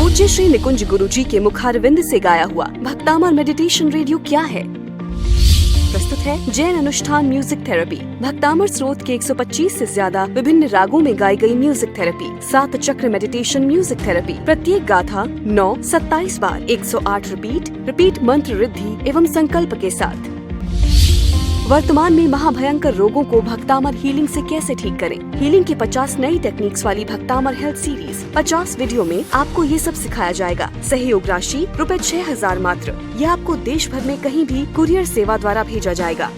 पूज्य श्री निकुंज गुरुजी के मुखारविंद से गाया हुआ भक्तामर मेडिटेशन रेडियो क्या है, प्रस्तुत है जैन अनुष्ठान म्यूजिक थेरेपी। भक्तामर स्रोत के 125 से ज्यादा विभिन्न रागों में गाई गई म्यूजिक थेरेपी, 7 चक्र मेडिटेशन म्यूजिक थेरेपी, प्रत्येक गाथा 9-27 बार, 108 रिपीट मंत्र रिद्धि एवं संकल्प के साथ। वर्तमान में महाभयंकर रोगों को भक्तामर हीलिंग से कैसे ठीक करें। हीलिंग की 50 नई टेक्निक्स वाली भक्तामर हेल्थ सीरीज, 50 वीडियो में आपको ये सब सिखाया जाएगा। सहयोग राशि ₹6000 मात्र। यह आपको देश भर में कहीं भी कुरियर सेवा द्वारा भेजा जाएगा।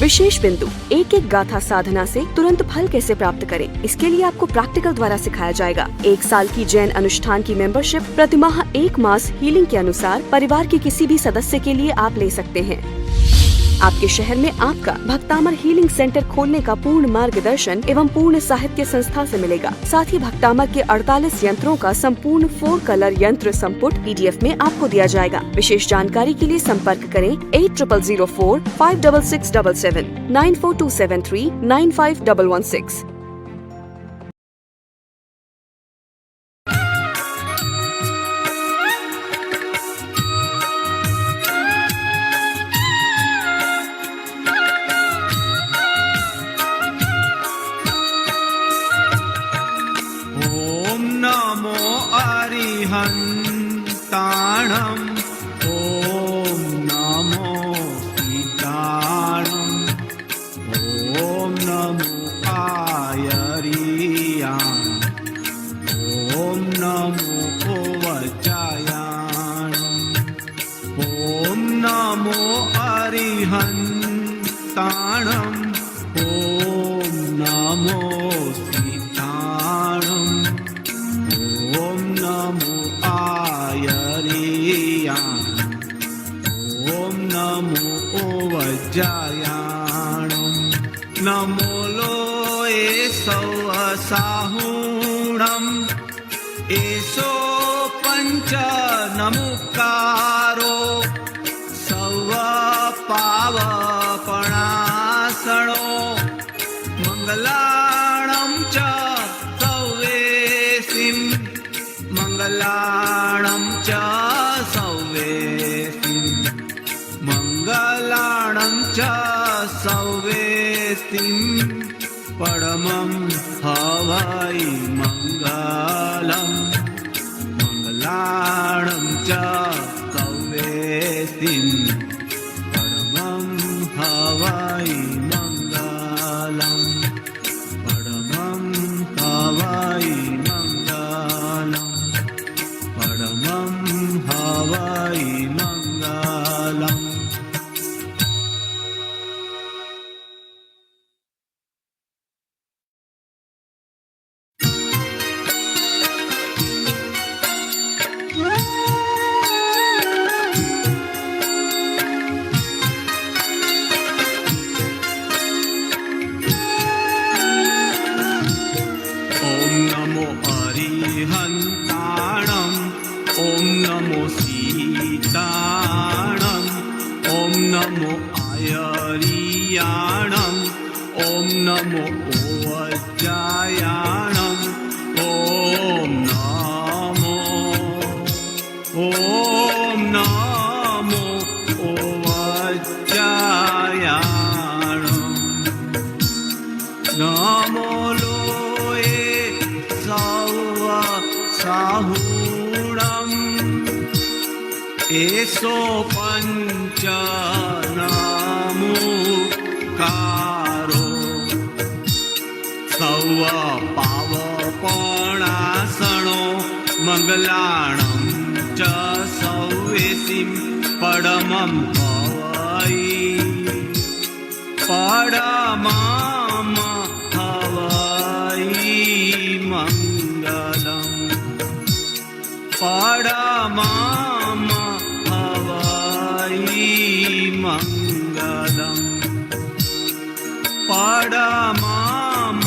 विशेष बिंदु, एक एक गाथा साधना से तुरंत फल कैसे प्राप्त करें, इसके लिए आपको प्रैक्टिकल द्वारा सिखाया जाएगा। 1 साल की जैन अनुष्ठान की मेंबरशिप प्रतिमाह 1 मास हीलिंग के अनुसार परिवार के किसी भी सदस्य के लिए आप ले सकते हैं। आपके शहर में आपका भक्तामर हीलिंग सेंटर खोलने का पूर्ण मार्गदर्शन एवं पूर्ण साहित्य संस्था से मिलेगा। साथ ही भक्तामर के 48 यंत्रों का संपूर्ण 4 कलर यंत्र संपुट PDF में आपको दिया जाएगा। विशेष जानकारी के लिए संपर्क करें 8004 56677 94273 95116। ताणम ओम नमो सीताणम ओम नमो आयरियाण ओम नमो वचायाणम ओम नमो अरिहंताणम ओम नमो सीताणम ओम नमो ओम नमो वज्रायाणम नमो लोए सौसाहुणम एसो पंच नमुकारो सव पावपणासणो मंगलाणं च सौवेसिं मंगलाणं च मंगलाणं च सौवेसिं परमं हवै मंगलम् मंगलाणं च सौवेसिं परमं हवै मंगलम् परमं हवै मंगलम् परमं हवै मंगलम्। ओम नमो सीताणम ओम नमो आयरियाणम ओम नमो वज्रायाणम ओम नमो वज्रायाणम नमो लोए साहुणम एसो पंच नमुकारो सव पावपणासणो मंगलाणं च सौवेसिं परमं हवै परमं हवै मंगलम् परमं हवै मंगलम् परमं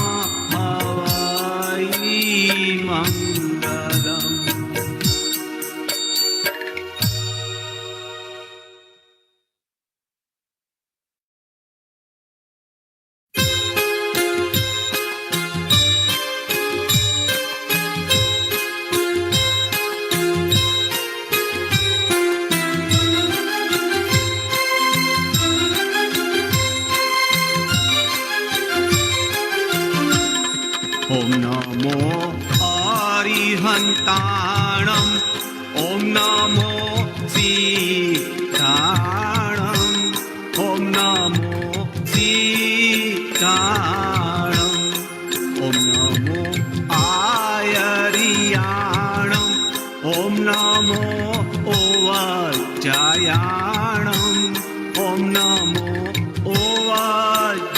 हवै मंगलम्। संतानम ओम नमो सीताणम ओम नमो सीताणम ओम नमो आयरियाणम ओम नमो ओवज्जयाणम ओम नमो ओवज्जयाणम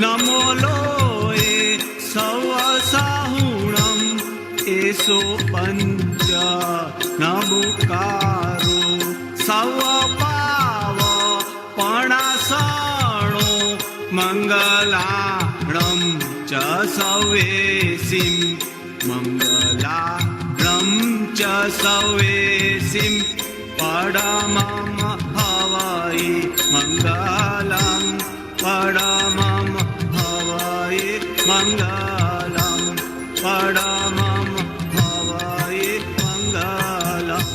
नमो लोए सवसाहुणम एसो पंच नमुकारो सवपाव पणासणो मंगलाणं च सवेसिं मंगलाणं च सवेसिं परमं हवै मंगलं परमं हवै मंगलं परमं हवै मंगलम्।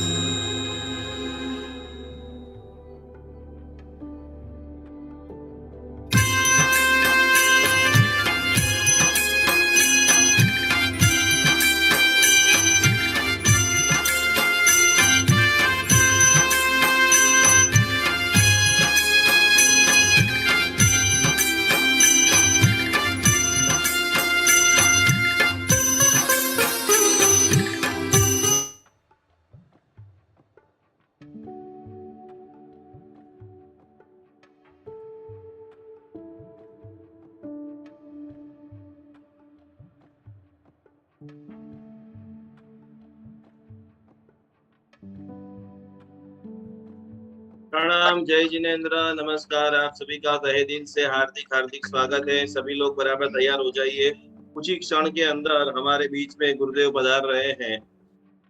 प्रणाम, जय जिनेन्द्र, नमस्कार। आप सभी का तहे दिल से हार्दिक हार्दिक स्वागत है। सभी लोग बराबर तैयार हो जाइए। कुछ ही क्षण के अंदर हमारे बीच में गुरुदेव पधार रहे हैं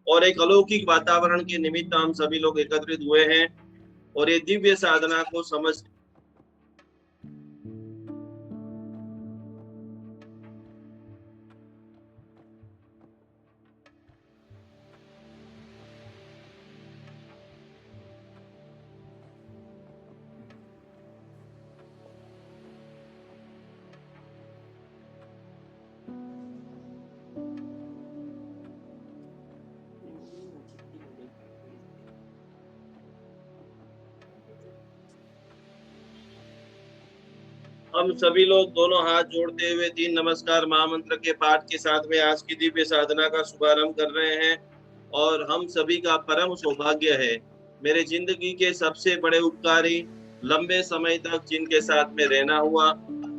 और एक अलौकिक वातावरण के निमित्त हम सभी लोग एकत्रित हुए हैं और ये दिव्य साधना को समझ हम सभी लोग दोनों हाथ जोड़ते हुए 3 नमस्कार महामंत्र के पाठ के साथ में आज की दिव्य साधना का शुभारंभ कर रहे हैं और हम सभी का परम सौभाग्य है, मेरे जिंदगी के सबसे बड़े उपकारी, लंबे समय तक जिनके साथ में रहना हुआ,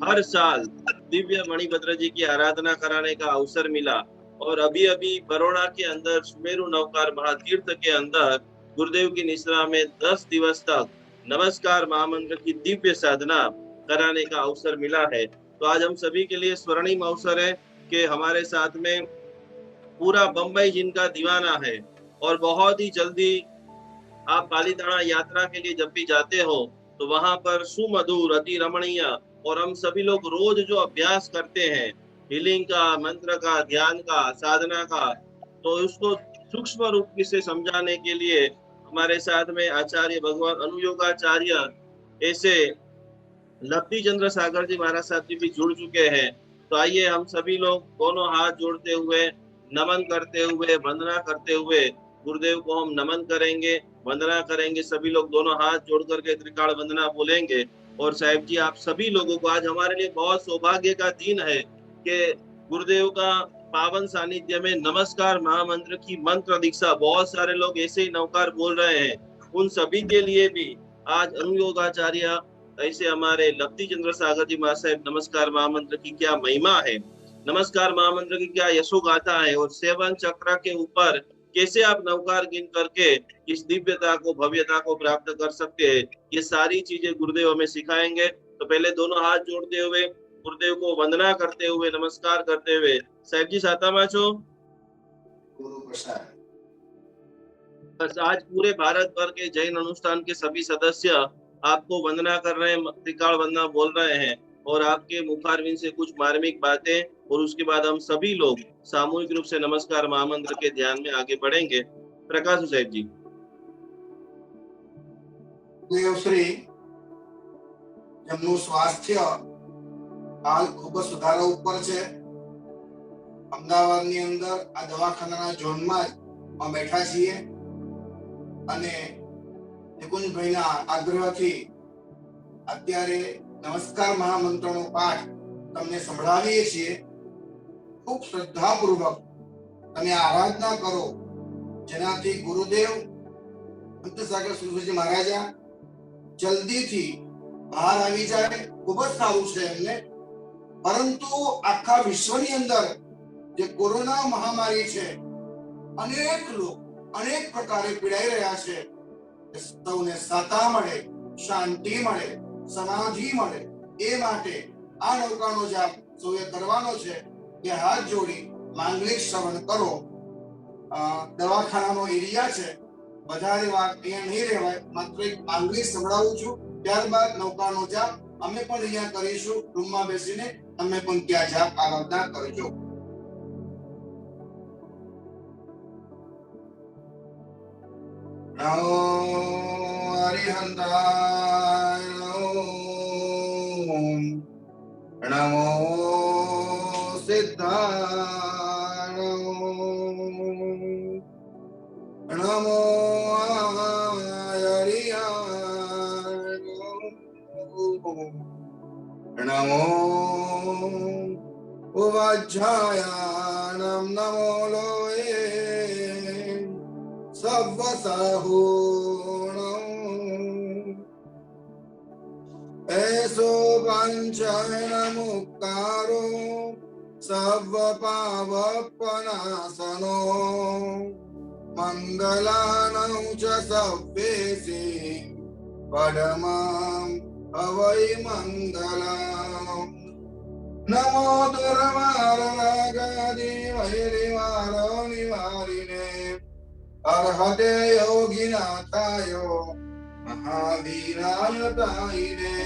हर साल दिव्य मणिभद्र जी की आराधना कराने का अवसर मिला और अभी अभी बरोड़ा के अंदर सुमेरु नवकार महातीर्थ के अंदर गुरुदेव की निश्रा में 10 दिवस तक नमस्कार महामंत्र की दिव्य साधना कराने का अवसर मिला है। तो आज हम सभी के लिए स्वर्णिम अवसर है कि हमारे साथ में पूरा बंबई जिनका दीवाना है और बहुत ही जल्दी आप पालीताना यात्रा के लिए जब भी जाते हो तो वहां पर सुमधुर, अति रमणीय और हम सभी लोग रोज जो अभ्यास करते हैं हीलिंग का, मंत्र का, ध्यान का, साधना का, तो उसको सूक्ष्म रूप से समझाने के लिए हमारे साथ में आचार्य भगवान अनुयोगाचार्य ऐसे लब्धि चंद्र सागर जी महाराज साहब जी भी जुड़ चुके हैं। तो आइए हम सभी लोग दोनों हाथ जोड़ते हुए, नमन करते हुए, वंदना करते हुए गुरुदेव को हम नमन करेंगे, वंदना करेंगे। सभी लोग दोनों हाथ जोड़ करके त्रिकाल वंदना बोलेंगे। और साहिब जी आप सभी लोगों को, आज हमारे लिए बहुत सौभाग्य का दिन है कि गुरुदेव का पावन सानिध्य में नमस्कार महामंत्र की मंत्र दीक्षा, बहुत सारे लोग ऐसे ही नवकार बोल रहे हैं, उन सभी के लिए भी आज अनुयोगाचार्य ऐसे हमारे लब्धि चंद्र सागर जी महासाहेब नमस्कार महामंत्र की क्या महिमा है, नमस्कार महामंत्र की क्या यशो गाथा है और 7 चक्र के ऊपर कैसे आप नवकार गिन करके इस दिव्यता को, भव्यता को प्राप्त कर सकते हैं, ये सारी चीजें गुरुदेव हमें सिखाएंगे। तो पहले दोनों हाथ जोड़ते हुए गुरुदेव को वंदना करते हुए, नमस्कार करते हुए, साहिब जी सातामा छो। बस आज पूरे भारत भर के जैन अनुष्ठान के सभी सदस्य आपको वंदना कर रहे हैं, त्रिकाल वंदना बोल रहे हैं और आपके मुखारविंद से कुछ मार्मिक बातें और उसके बाद हम सभी लोग सामूहिक रूप से नमस्कार महामंत्र के ध्यान में आगे बढ़ेंगे। प्रकाश साहिब जी। દેવશ્રી એમનું સ્વાસ્થ્ય હાલ ખૂબ જ સુધારા ઉપર છે અમદાવાદની અંદર આ દવાખાનાના ઝોનમાં જ અમે બેઠા છીએ અને નિકુંજભાઈના આગ્રહથી અત્યારે નમસ્કાર મહામંત્રનો પાઠ તમને સંભળાવીએ છીએ. ખૂબ શ્રદ્ધાપૂર્વક તમે આરાધના કરો, જેનાથી ગુરુદેવ અંતસાગર સુરજી મહારાજા જલ્દીથી બહાર આવી જાય. ખૂબ જ સારું છે એમને. પરંતુ આખા વિશ્વની અંદર જે કોરોના મહામારી છે, અનેક લોકો અનેક પ્રકારે પીડાઈ રહ્યા છે. સૌને સત્તા મળે, શાંતિ મળે, સમાધિ મળે, એ માટે આ નૌકાનો જાપ સૌએ કરવાનો છે કે હાથ જોડી માંગલિક શ્રવણ કરો. દવાખાનાનો એરિયા છે, વધારે વાત અહીંયા નહીં રહેવાય. માત્ર એક માંગલિક સંભળાવું છું, ત્યારબાદ નૌકાનો જાપ અમે પણ અહીંયા કરીશું. રૂમમાં બેસીને તમે પણ ત્યાં જાપ આરાધના કરજો. નમો હરિહંતાય, નમો સિદ્ધાય, નમો હરિયાય, નમો ઉવાજ્જાયાનમ, નમો લોએ સવ્વસાહૂણમ, એસો પંચૈન મુક્તારો સવ્વ પાવપનાસનો, મંગલાનૌ ચ સવ્વેસી પડમં અવૈ મંગલમ. નમો દુર્માર્ગાદિ વૈરિવારો નિવારિને, અર્હતે યોગિનાથાય મહાવીરાય તાઈને.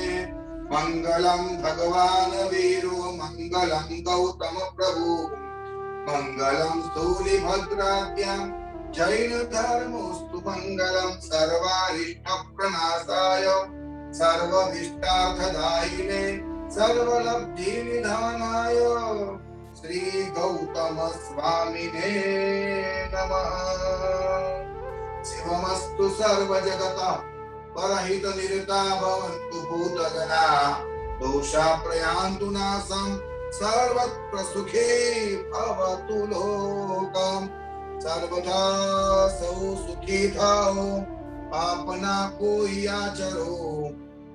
મંગલમ ભગવાન વીરો, મંગલમ ગૌતમ પ્રભુ, મંગલમ સ્થૂલિભદ્રાભ્યામ જૈન ધર્મોસ્તુ મંગલમ. સર્વારિષ્ટ પ્રનાશાય સર્વભીષ્ટાર્થદાયિને, સર્વલબ્ધિ નિધાનાય શ્રી ગૌતમ સ્વામિને નમઃ. શિવમસ્તુ સર્વજગતઃ પરહિત નિરતા ભવન્તુ ભૂતગણા, દોષા પ્રયાન્તુ નાસં સર્વત્ર સુખી ભવતુ લોકમ. સર્વદા સૌ સુખી થાઓ, પાપના કોઈ આચરો,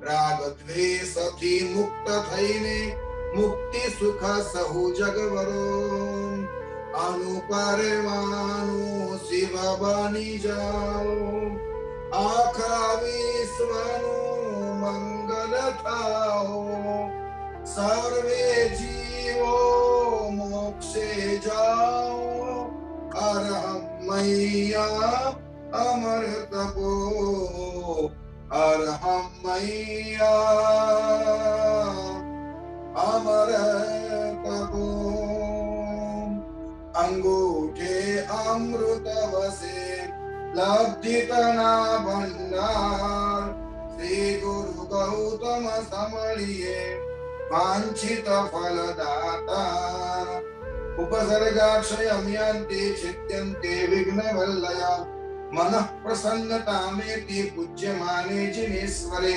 રાગ દ્વેષથી મુક્ત થઈને મુક્તિ સુખ સહુ જગવરો. અનુપરવાનું શિવ બની જાઓ, આખા વિશ્વનું મંગલ થાઓ. સર્વે જીવો મોક્ષે જાઓ, અરહં મૈયા અમર તપો, અરહં મૈયા અમર તપો. અંગૂઠે અમૃત વસે લબ્ધિતના ભંડાર, શ્રી ગુરુ ગૌતમ સમળીએ વાંછિત ફલદાતા. ઉપસર્ગાક્ષયમ્યન્તે છિદ્યન્તે વિઘ્નવલ્લયા, મનઃ પ્રસન્નતામેતિ પૂજ્યમાને જિનેશ્વરે.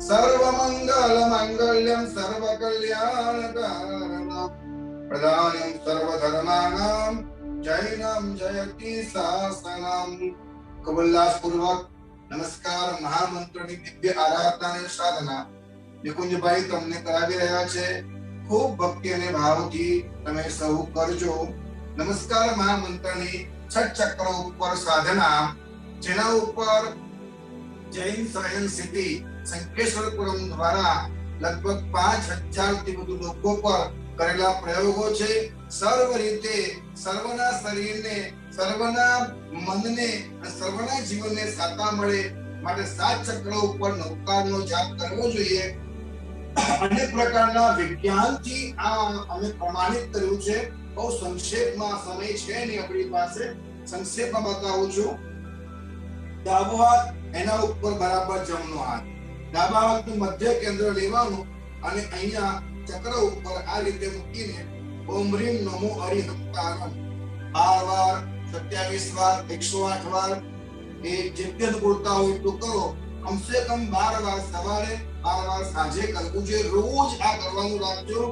સર્વમંગલ માંગલ્યં સર્વકલ્યાણકારણં, પ્રદાનં સર્વધર્માણાં જૈનમ જયતિ શાસનમ. કબુલ્લાસપૂર્વક નમસ્કાર મહામંત્રની દિવ્ય આરાધના અને સાધના નિકુંજભાઈ તમને કરાવી રહ્યા છે. ખૂબ ભક્તિ અને ભાવથી તમે સૌ કરજો. નમસ્કાર મહામંત્રની 6 ચક્રો ઉપર સાધના, જેના ઉપર જૈન સાયન્સ સિટી સંકેશ્વરપુરમ દ્વારા લગભગ 5000 થી વધુ લોકો પર કરેલા પ્રયોગો છે. સર્વ રીતે સર્વના શરીરને, સર્વના મનને અને સર્વના જીવનને સાતા મળે માટે 7 ચક્રો ઉપર નૌકાનો જાપ કરવો જોઈએ. અનેક પ્રકારના વિજ્ઞાનથી આ અમે પ્રમાણિત કર્યું છે. બહુ સંક્ષેપમાં, સમય છે નહીં આપણી પાસે, સંક્ષેપમાં બતાવું છું. ડાબો હાથ એના ઉપર બરાબર જમણો હાથ, ડાબા હાથનું મધ્ય કેન્દ્ર લેવાનું અને અહીંયા ચક્ર ઉપર આ રીતે મૂકીને ओम ह्रीम नमो अरिहंतानम बार बार 27 बार 108 बार ये जितने बोलता हो એટલું કરો कम से कम 12 बार સવારે 12 बार સાંજે કરવું જોઈએ રોજ આ કરવાનું રાખજો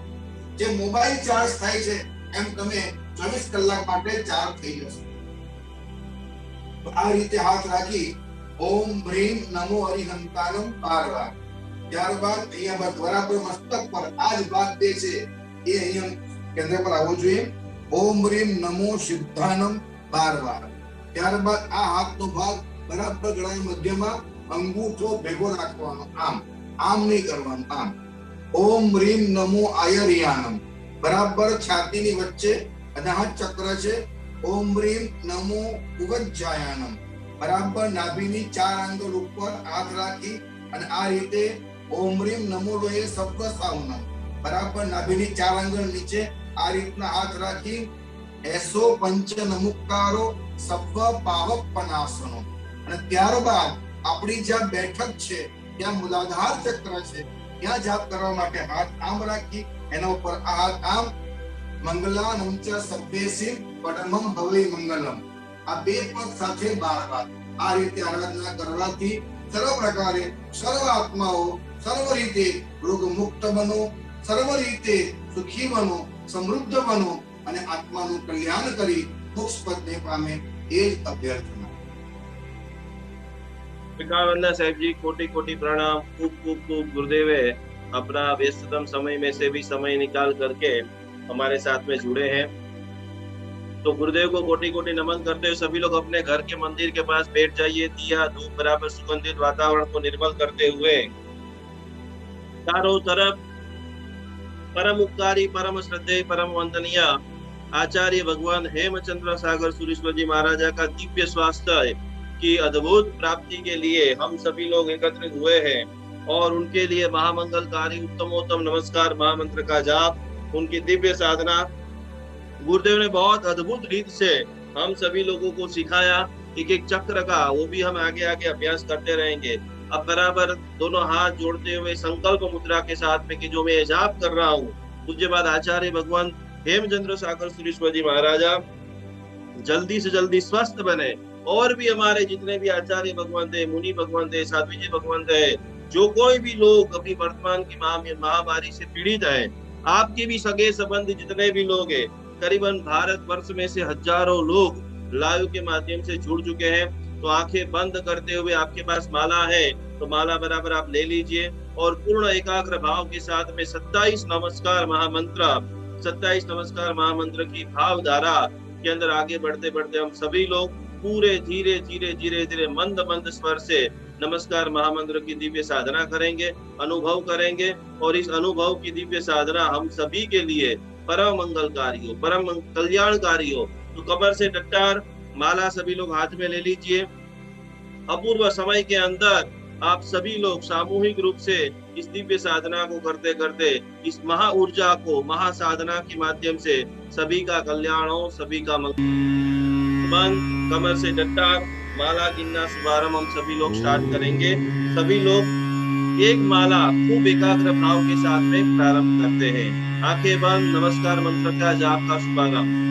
જે મોબાઈલ ચાર્જ થાય છે એમ તમે 24 કલાક માટે ચાર્જ થઈ જશે તો આ રીતે હાથ રાખી ઓમ ह्रीम नमो अरिहंतानम 12 बार ત્યારબાદ અહીંયા બરાબર મસ્તક પર આ જ ભાગ બે છે એ અહીંયા કેન્દ્ર પર આવવો જોઈએ ओम ह्रीम नमो सिद्धानम 12 बार ત્યારબાદ આ હાથનો ભાગ બરાબર ગળાની મધ્યમાં અંગૂઠો ભેગો રાખવાનો આમ નહીં કરવાનું આમ ઓમ ह्रीम नमो आयर्यानम બરાબર છાતીની વચ્ચે અનાહત ચક્ર છે ઓમ ह्रीम नमो ઉગજ્જાયાનમ બરાબર નાભીની 4 આંગળ ઉપર હાથ રાખી અને આ રીતે ઓમ ह्रीम नमो લોહે સબ્દ સાવનમ બરાબર નાભીની 4 આંગળ નીચે આ રીતના હાથ રાખી એસો પંચ નમુકારો સબ્બ પાવક પનાસનો અને ત્યારબાદ આપણી જ્યાં બેઠક છે ત્યાં મૂલાધાર ચક્ર છે ત્યાં જાપ કરવા માટે હાથ આમ રાખી એના ઉપર આ હાથ આમ મંગલાનમ ચ સભ્યેસી પરમમ ભવે મંગલમ આ બે પદ સાથે 12 વાર આ રીતે આરાધના કરવાથી સર્વ પ્રકારે સર્વ આત્માઓ સર્વ રીતે રોગ મુક્ત બનો સર્વ રીતે સુખી બનો સમૃદ્ધ બનો અને આત્માનું કલ્યાણ કરી મોક્ષ પદને પામે એ જ અભ્યર્થના विकावंदना साहब जी कोटि कोटि प्रणाम खूब खूब खूब गुरुदेव अपना व्यस्ततम समय में से भी समय निकाल करके हमारे साथ में जुड़े हैं तो गुरुदेव को कोटि कोटि नमन करते हुए सभी लोग अपने घर के मंदिर के पास बैठ जाइए दिया धूप बराबर सुगंधित वातावरण को निर्मल करते हुए चारों तरफ परम उपकारी परम श्रद्धेय परम वंदनीय आचार्य भगवान हेमचंद्र सागर सुरेश्वर जी महाराजा का दिव्य स्वास्थ्य की अद्भुत प्राप्ति के लिए हम सभी लोग एकत्रित हुए हैं और उनके लिए महामंगलकारी उत्तमोत्तम नमस्कार महामंत्र का जाप उनकी दिव्य साधना गुरुदेव ने बहुत अद्भुत रीत से हम सभी लोगों को सिखाया एक एक चक्र का वो भी हम आगे आगे अभ्यास करते रहेंगे अब बराबर दोनों हाथ जोड़ते हुए संकल्प मुद्रा के साथ में कि जो मैं जाप कर रहा हूँ उसके बाद आचार्य भगवान हेमचंद्र सागर सुरेश्वर जी महाराजा जल्दी से जल्दी स्वस्थ बने और भी हमारे जितने भी आचार्य भगवान थे मुनि भगवान थे साध्वी जी भगवान थे जो कोई भी लोग अभी वर्तमान की महामारी से पीड़ित है आपके भी सगे संबंधी जितने भी लोग हैं करीबन भारत वर्ष में से हजारों लोग लाइव के माध्यम से जुड़ चुके हैं तो आंखें बंद करते हुए आपके पास माला है तो माला बराबर आप ले लीजिए और पूर्ण एकाग्र भाव के साथ में 27 नमस्कार महामंत्र की भावधारा के अंदर आगे बढ़ते बढ़ते हम सभी लोग पूरे धीरे धीरे धीरे धीरे मंद मंद स्वर से नमस्कार महामंत्र की दिव्य साधना करेंगे अनुभव करेंगे और इस अनुभव की दिव्य साधना हम सभी के लिए परम मंगलकारी हो परम कल्याणकारी हो तो कमर से टट्टार माला सभी लोग हाथ में ले लीजिए अपूर्व समय के अंदर आप सभी लोग सामूहिक रूप से इस दिव्य साधना को करते करते इस महा ऊर्जा को महासाधना के माध्यम से सभी का कल्याण हो सभी का मंगल कमर से डट्टा माला गिनना शुभारंभ हम सभी लोग स्टार्ट करेंगे सभी लोग एक माला खूब एकाग्र भाव के साथ में प्रारंभ करते हैं आंखें बंद नमस्कार मंत्र का जाप का शुभारंभ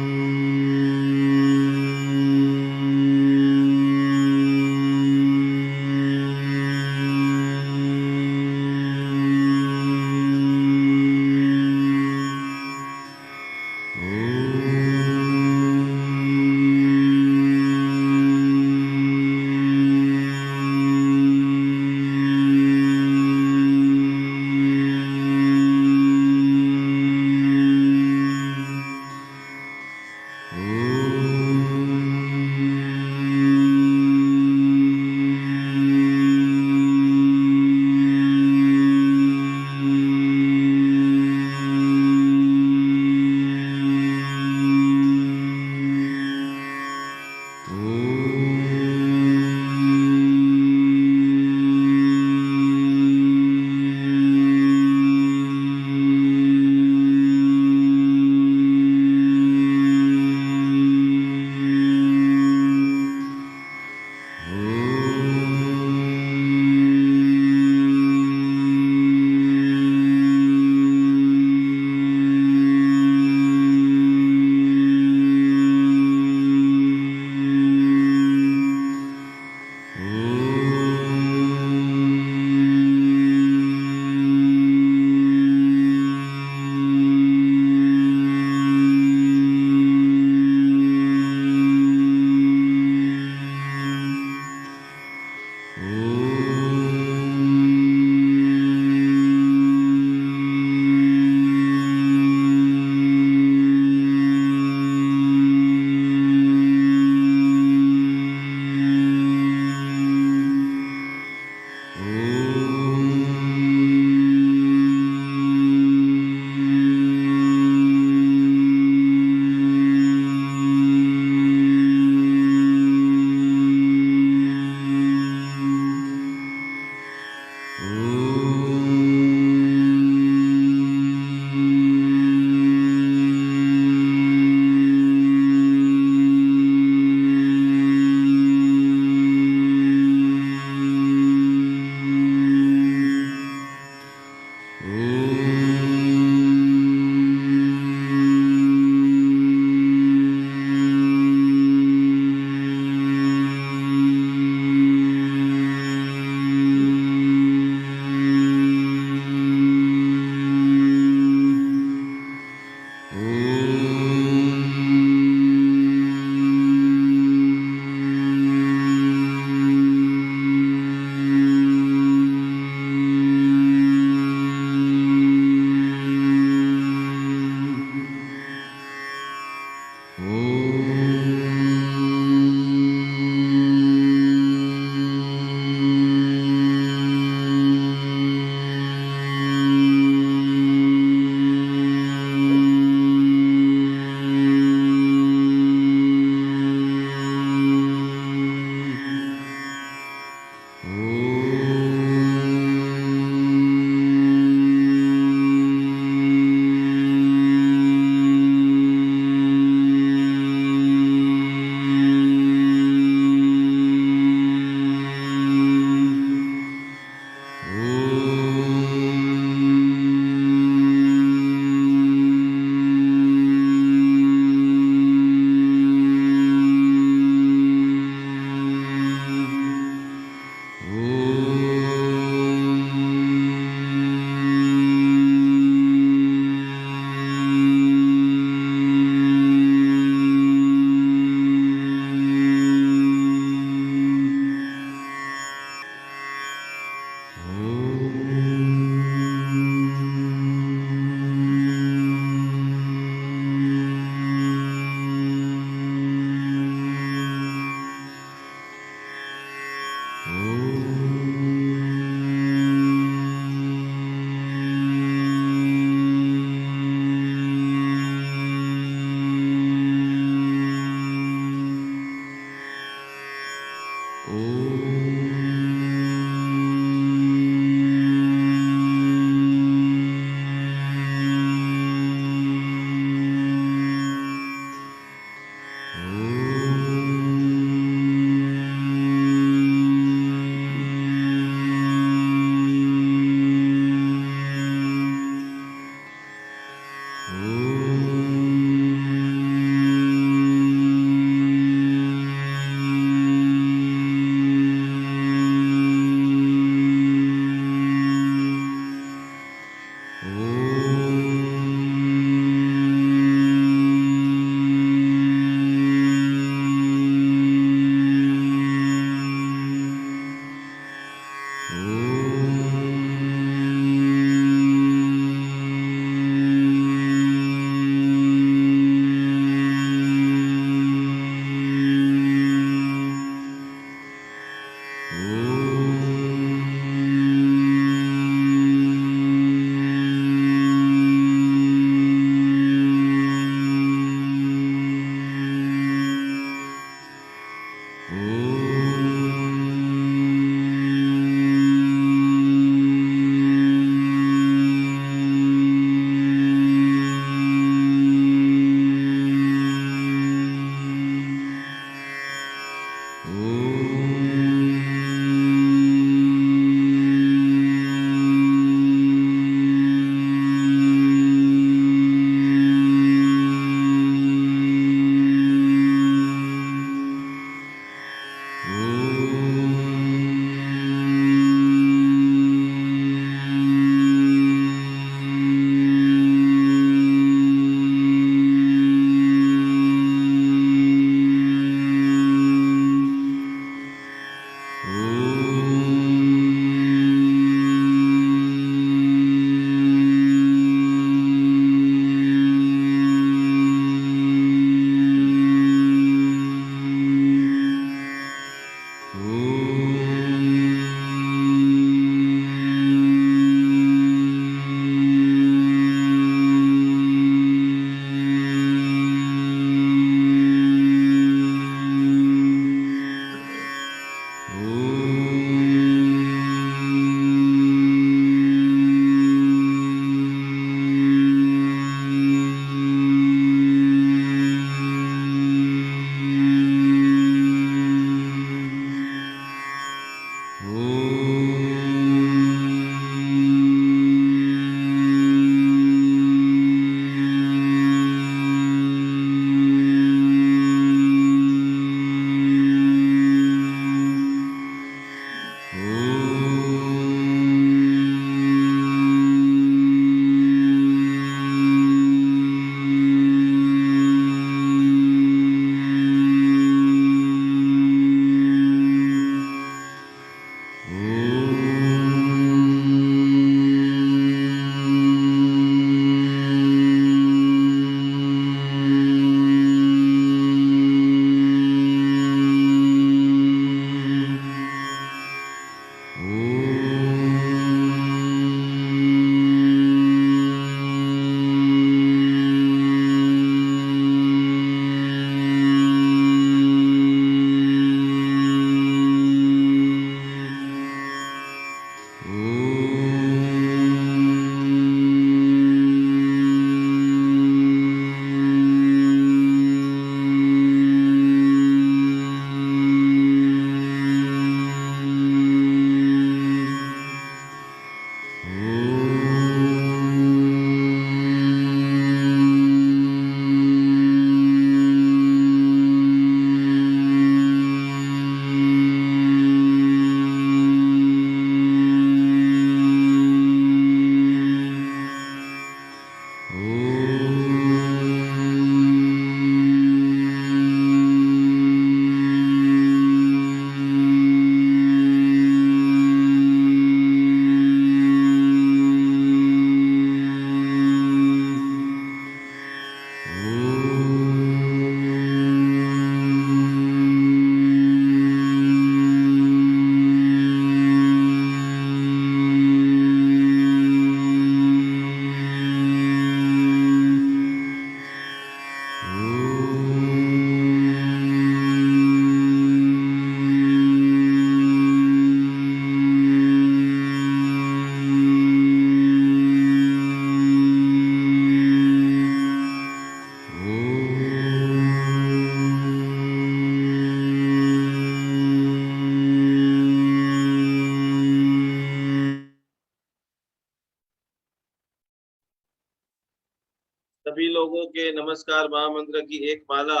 सभी लोगों के नमस्कार महामंत्र की एक माला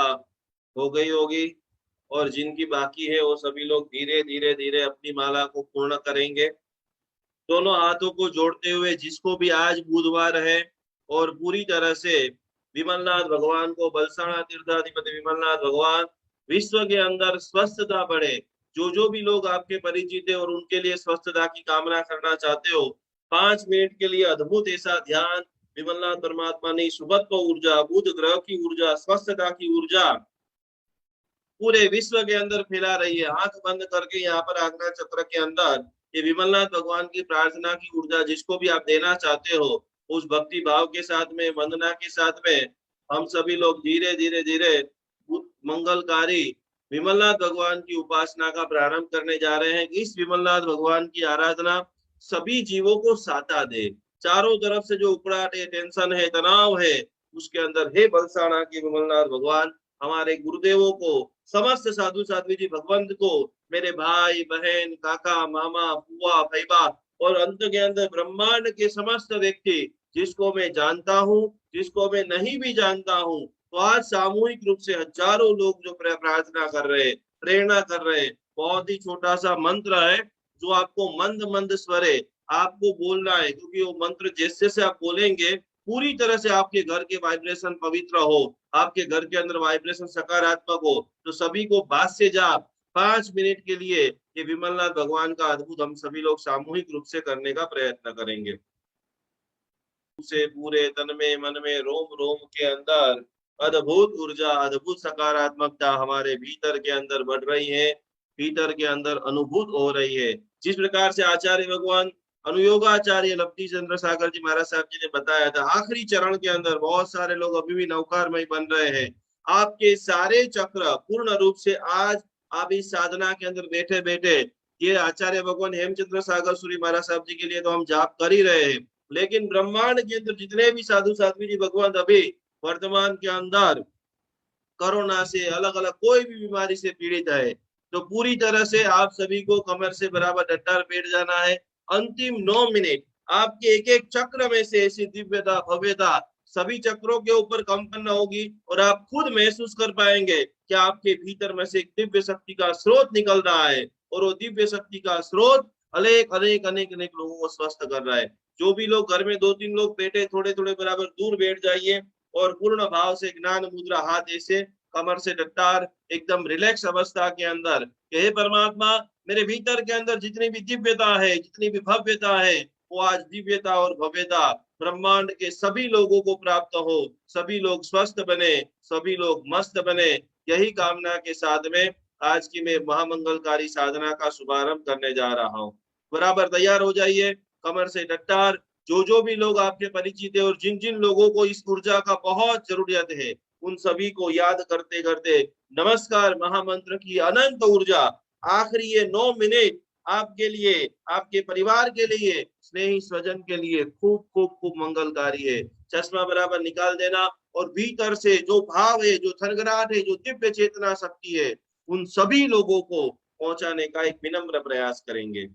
हो गई होगी, और जिनकी बाकी है वो सभी लोग धीरे धीरे धीरे अपनी माला को पूर्ण करेंगे। दोनों हाथों को जोड़ते हुए, जिसको भी आज बुधवार है और पूरी तरह से विमलनाथ भगवान को, बलसाना तीर्थाधिपति विमलनाथ भगवान विश्व के अंदर स्वस्थता बढ़े, जो भी लोग आपके परिचित है और उनके लिए स्वस्थता की कामना करना चाहते हो, 5 मिनट के लिए अद्भुत ऐसा ध्यान विमलनाथ परमात्मा ने सुबत्व ऊर्जा, बुध ग्रह की ऊर्जा, स्वस्थता की ऊर्जा पूरे विश्व के अंदर फैला रही है। आंख बंद करके यहाँ पर आज्ञा चक्र के अंदर ये विमलनाथ भगवान की प्रार्थना की ऊर्जा जिसको भी आप देना चाहते हो, उस भक्ति भाव के साथ में, वंदना के साथ में हम सभी लोग धीरे धीरे धीरे मंगलकारी विमलनाथ भगवान की उपासना का प्रारंभ करने जा रहे हैं। इस विमलनाथ भगवान की आराधना सभी जीवों को साता दे। चारों तरफ से जो उकड़ाहट है, टेंशन है, तनाव है, उसके अंदर हे बलसाना की विमलनाथ भगवान हमारे गुरुदेवों को, समस्त साधु साध्वी जी भगवंत को, मेरे भाई बहन, काका, मामा, बुआ, भैया और अंत के अंदर ब्रह्मांड के समस्त व्यक्ति जिसको मैं जानता हूँ, जिसको मैं नहीं भी जानता हूँ, तो आज सामूहिक रूप से हजारों लोग जो प्रार्थना कर रहे हैं, प्रेरणा कर रहे हैं। बहुत ही छोटा सा मंत्र है जो आपको मंद मंद स्वरे आपको बोलना है, क्योंकि वो मंत्र जैसे से आप बोलेंगे पूरी तरह से आपके घर के वाइब्रेशन पवित्र हो, आपके घर के अंदर वाइब्रेशन सकारात्मक हो। तो सभी को बात से जाप 5 मिनट के लिए ये विमलनाथ भगवान का अद्भुत हम सभी लोग सामूहिक रूप से करने का प्रयत्न करेंगे। से पूरे तन में, मन में, रोम रोम के अंदर अद्भुत ऊर्जा, अद्भुत सकारात्मकता हमारे भीतर के अंदर बढ़ रही है, भीतर के अंदर अनुभूत हो रही है। जिस प्रकार से आचार्य भगवान अनुयोगाचार्य लब्धि चंद्र सागर जी महाराज साहब जी ने बताया था, आखिरी चरण के अंदर बहुत सारे लोग अभी भी नौकारमय बन रहे हैं। आपके सारे चक्र पूर्ण रूप से आज आप इस साधना के अंदर बैठे बैठे, ये आचार्य भगवान हेमचंद्र सागर सूरी महाराज साहब जी के लिए तो हम जाप कर ही रहे हैं, लेकिन ब्रह्मांड के अंदर जितने भी साधु साध्वी जी भगवान अभी वर्तमान के अंदर कोरोना से, अलग अलग कोई भी बीमारी से पीड़ित है, तो पूरी तरह से आप सभी को कमर से बराबर डट्टार बैठ जाना है। अंतिम 9 मिनट आपके एक एक चक्र में से ऐसी दिव्यता, भव्यता सभी चक्रों के ऊपर कंपन होगी और आप खुद महसूस कर पाएंगे कि आपके भीतर में से एक दिव्य शक्ति का स्रोत निकल रहा है, और वो दिव्य शक्ति का स्रोत अनेक अनेक अनेक अनेक लोगों को स्वस्थ कर रहा है। जो भी लोग घर में 2-3 लोग बैठे, थोड़े थोड़े बराबर दूर बैठ जाइए और पूर्ण भाव से ज्ञान मुद्रा, हाथ ऐसे कमर से डट्टार, एकदम रिलैक्स अवस्था के अंदर, हे परमात्मा मेरे भीतर के अंदर जितनी भी दिव्यता है, जितनी भी भव्यता है, वो आज दिव्यता और भव्यता ब्रह्मांड के सभी लोगों को प्राप्त हो, सभी लोग स्वस्थ बने, सभी लोग मस्त बने। यही कामना के साथ में आज की मैं महामंगलकारी साधना का शुभारंभ करने जा रहा हूँ। बराबर तैयार हो जाइए, कमर से डट्टार। जो भी लोग आपके परिचित है और जिन जिन लोगों को इस ऊर्जा का बहुत जरूरत है, उन सभी को याद करते करते नमस्कार महामंत्र की अनंत ऊर्जा आखिरी ये 9 मिनट आपके लिए, आपके परिवार के लिए, स्नेही स्वजन के लिए खूब खूब खूब मंगलकारी है। चश्मा बराबर निकाल देना और भीतर से जो भाव है, जो थनगराहट है, जो दिव्य चेतना शक्ति है, उन सभी लोगों को पहुंचाने का एक विनम्र प्रयास करेंगे।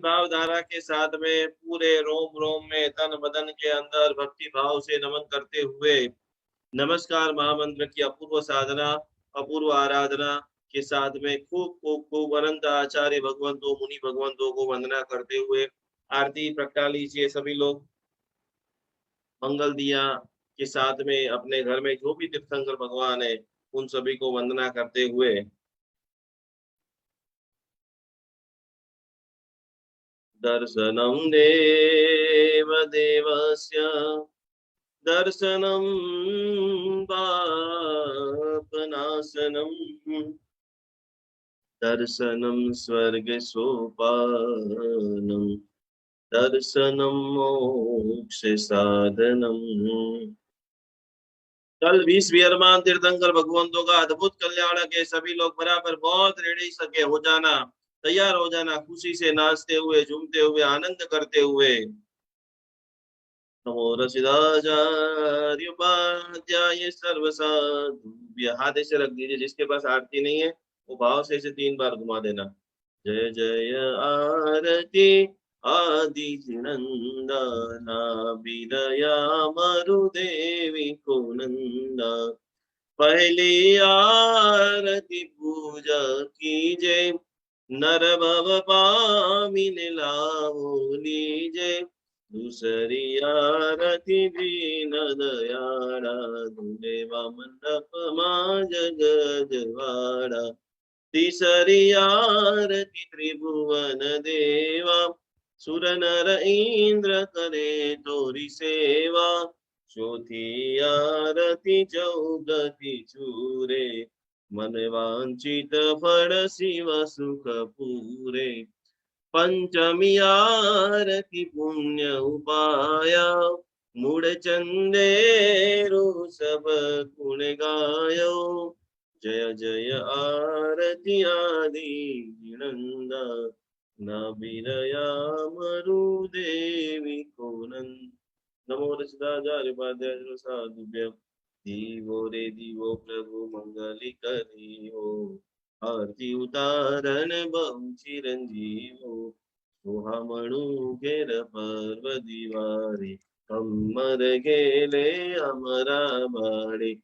भावधारा के साथ में पूरे रोम रोम में, तन बदन के अंदर भक्ति भाव से नमन करते हुए नमस्कार महामंत्र की अपूर्व साधना, अपूर्व आराधना के साथ में खूब खूब खूब अनंत आचार्य भगवंतों, मुनि भगवंतों को वंदना करते हुए आरती प्रगटा लीजिए सभी लोग। मंगल दिया के साथ में अपने घर में जो भी तीर्थंकर भगवान है उन सभी को वंदना करते हुए दर्शनम देव देवस्य दर्शनम पापनाशनम दर्शनम स्वर्ग सोपानम दर्शनम मोक्ष साधनम। कल 20 वियरमान तीर्थंकर भगवंतों का अद्भुत कल्याण के सभी लोग बराबर बहुत रेडी सके हो जाना, तैयार हो जाना, खुशी से नाचते हुए, झूमते हुए, आनंद करते हुए। नमो रसिदाचार्य उपाध्याय सर्व साधु। हाथ ऐसे रख दीजिए, जिसके पास आरती नहीं है वो भाव से इसे 3 बार घुमा देना। जय जय आरती आदि नंदना विदया मरुदेवी को नंदा। पहली आरती पूजा कीजे, नर भव पामिन लाभो लीजे। दूसरी आरती दीन दयाड़ा, दुलेवा मंडप मां जगजवाड़ा। तीसरी आरती त्रिभुवन देवा, सुर नर इंद्र करे तोरी सेवा। चौथी आरती चौगति चूरे, मन वांछित फल शिव सुख पूरे। पंचमी आरती पुण्य उपाया, मूढ़ चंदेरु सब गुण गायो। जय जय आरती आदि नंदा, नाबिरया मरुदेवी को नंद। नमो रसिदाचार्य उपाध्याय साधुभ्य। दीवो रे दीवो प्रभु मंगली करी हो, आरती उतारण बहु चिरंजीवो। सोहामणु घेर पर्व दिवारी, अमर गेले अमरा बाड़े।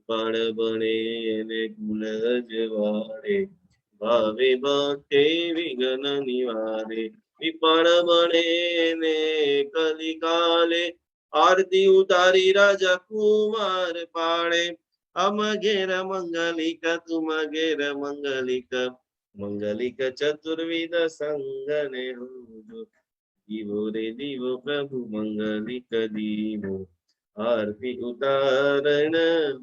पण बने ने कुल जवाड़े, भावे भक्ते विघ्न निवारे। विपण बने ने कलिकाले, आरती उतारी राजा कुमार पाड़े। हम घेर मंगलिक तुम घेर मंगलिक, मंगलिक चतुर्विध संगने हो। दीवो रे दीवो प्रभु मंगलिक दीवो, आरती उतारण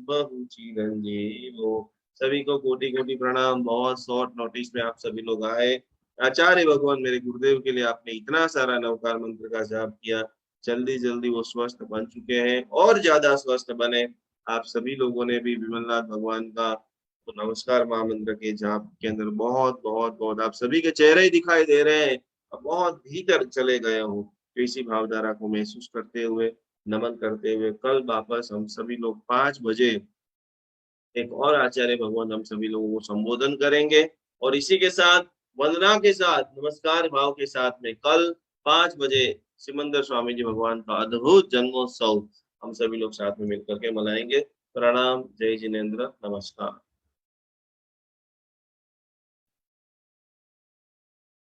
बहु चिरंजीवो। सभी को कोटि कोटि प्रणाम। बहुत शॉर्ट नोटिस में आप सभी लोग आए। आचार्य भगवान मेरे गुरुदेव के लिए आपने इतना सारा नवकार मंत्र का जाप किया, जल्दी जल्दी वो स्वस्थ बन चुके हैं और ज्यादा स्वस्थ बने। आप सभी लोगों ने भी विमलनाथ भगवान का तो नमस्कार महामंत्र के जाप के अंदर बहुत बहुत बहुत आप सभी के चेहरे ही दिखाई दे रहे हैं, बहुत भीतर चले गए हो। तो इसी भावधारा को महसूस करते हुए, नमन करते हुए, कल वापस हम सभी लोग 5 बजे एक और आचार्य भगवान हम सभी लोगों को संबोधन करेंगे। और इसी के साथ वंदना के साथ, नमस्कार भाव के साथ में कल 5 बजे सिमंदर स्वामी जी भगवान का अद्भुत जन्मोत्सव हम सभी लोग साथ में मिलकर के मनाएंगे। प्रणाम, जय जिनेन्द्र, नमस्कार।